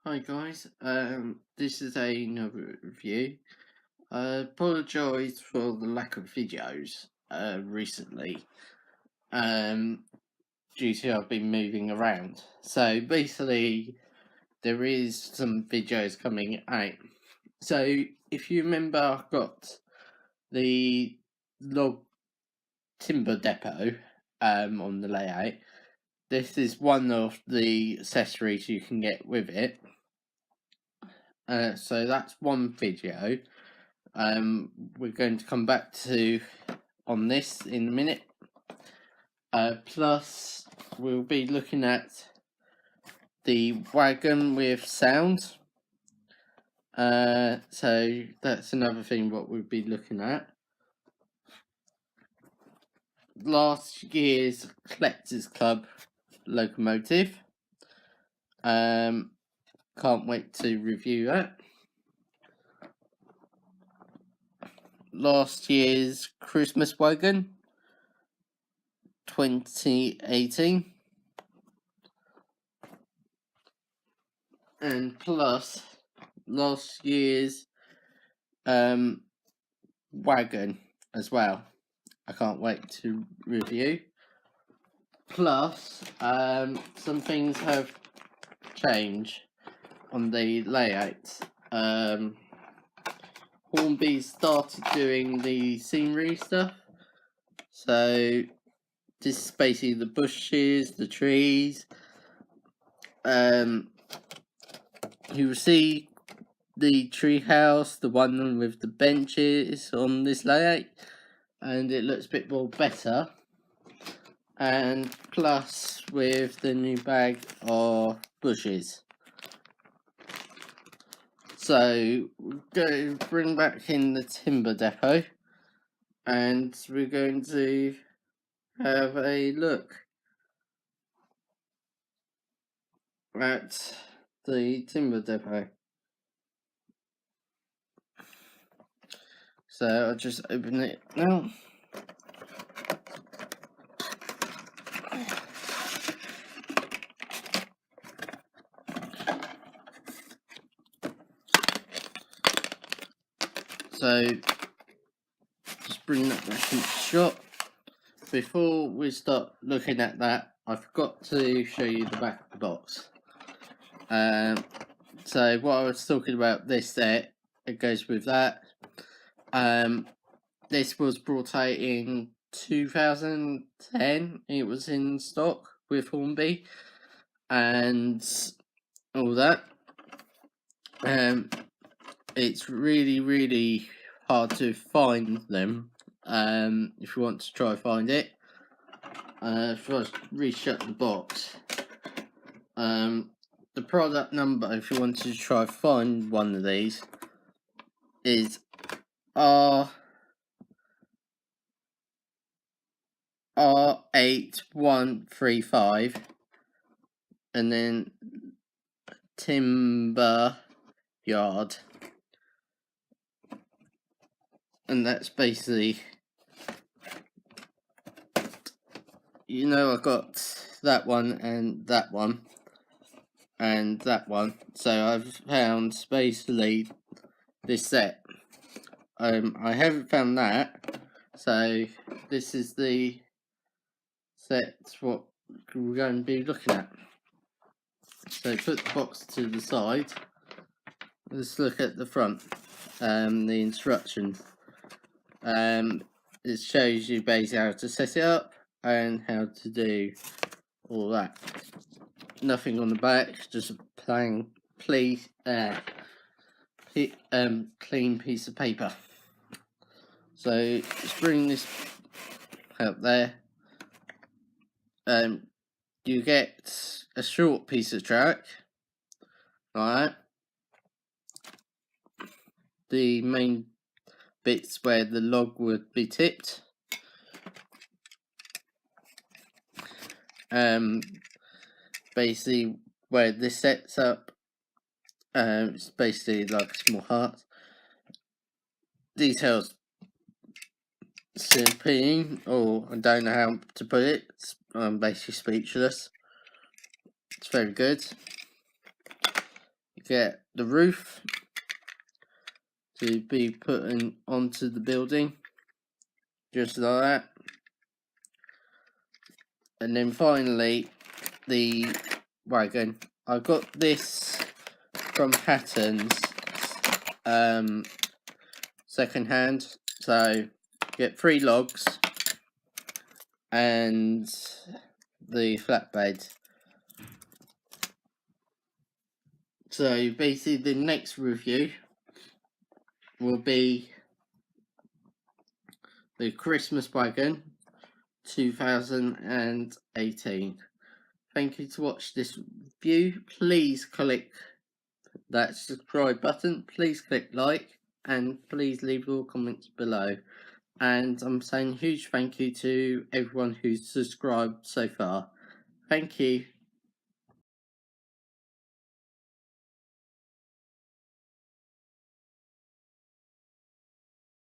Hi guys, this is another review. I apologise for the lack of videos recently, due to I've been moving around. So basically, there is some videos coming out. So if you remember, I've got the log timber depot on the layout. This is one of the accessories you can get with it. So that's one video. We're going to come back to on this in a minute. Plus, we'll be looking at the wagon with sound. So that's another thing what we'll be looking at. Last year's Collectors Club locomotive. Can't wait to review that. Last year's Christmas wagon, 2018. And plus last year's wagon as well. I can't wait to review. Plus, some things have changed on the layout. Hornby started doing the scenery stuff. So this is basically the bushes, the trees. You will see the tree house, the one with the benches on this layout, and it looks a bit more better. And plus with the new bag of bushes. So we're going to bring back in the timber depot, and we're going to have a look at the timber depot. So I'll just open it now. So just bring that back into the shop. Before we start looking at that, I forgot to show you the back of the box. So what I was talking about, this set, it goes with that. This was brought out in 2010. It was in stock with Hornby and all that. It's really hard to find them. If you want to try find it, if I reshut the box, the product number, if you want to try find one of these, is R8135, and then timber yard, and that's basically, you know, I got that one and that one and that one, so I've found basically this set. I haven't found that, so this is the set what we're going to be looking at. So put the box to the side. Let's look at the front. The instructions. It shows you basically how to set it up and how to do all that. Nothing on the back, just a plain, clean piece of paper. So let's bring this out there. You get a short piece of track, alright. The main bits where the log would be tipped. Basically where this sets up, it's basically like a small heart. Details simping, or I don't know how to put it. I'm basically speechless. It's very good. get the roof to be put onto the building, just like that. And then finally the wagon. I got this from Hatton's second hand, so get 3 logs and the flatbed. So basically the next review will be the Christmas wagon 2018. Thank you to watch this review. Please click that subscribe button, please click like, and please leave your comments below. And I'm saying a huge thank you to everyone who's subscribed so far. Thank you.